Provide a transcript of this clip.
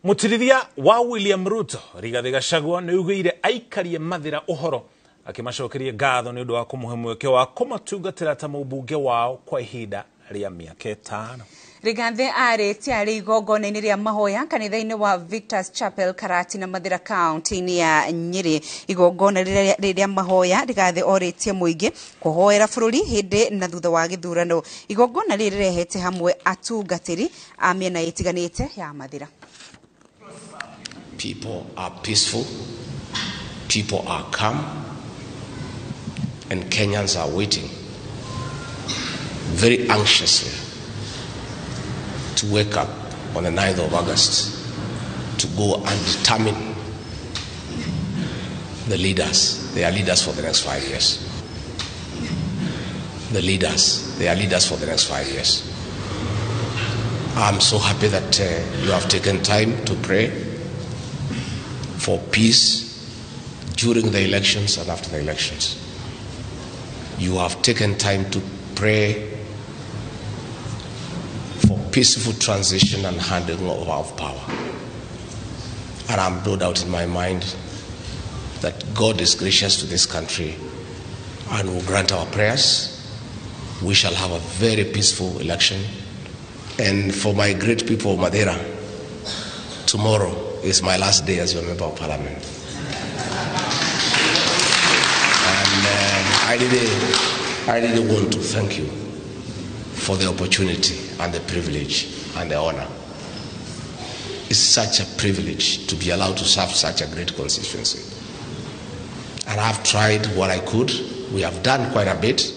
Mũtirithia wa William Ruto Rigathi Gachagua nĩ ugĩire aikari Mathira ũhoro akĩmacokeria ngatho nĩ ũndũ wa kũmũhe mweke wa kũmatungatĩra ta mũmbunge wao kwa ihinda rĩa mĩaka 5. Rigathi arĩtie arĩ igongona-inĩ rĩa mahoya kanitha-inĩ wa Victor's Chapel Karati na Mathira County-inĩ ya Nyeri. Igongona rĩrĩa mahoya Rigathi orĩtie mũingĩ kũhoera bũrũri hĩndĩ na thutha wa gĩthurano. Igongona rĩrĩ rĩrehete hamwe atungatĩri a mĩena ĩtiganĩte ya Mathira. People are peaceful, people are calm, and Kenyans are waiting very anxiously to wake up on the 9th of August to go and determine their leaders for the next 5 years. They are leaders for the next 5 years. I'm so happy that you have taken time to pray for peace during the elections and after the elections. You have taken time to pray for peaceful transition and handing over of power. And I'm no doubt in my mind that God is gracious to this country and will grant our prayers. We shall have a very peaceful election. And for my great people of Mathira, tomorrow is my last day as your member of parliament. And I really want to thank you for the opportunity and the privilege and the honor. It's such a privilege to be allowed to serve such a great constituency. And I've tried what I could. We have done quite a bit.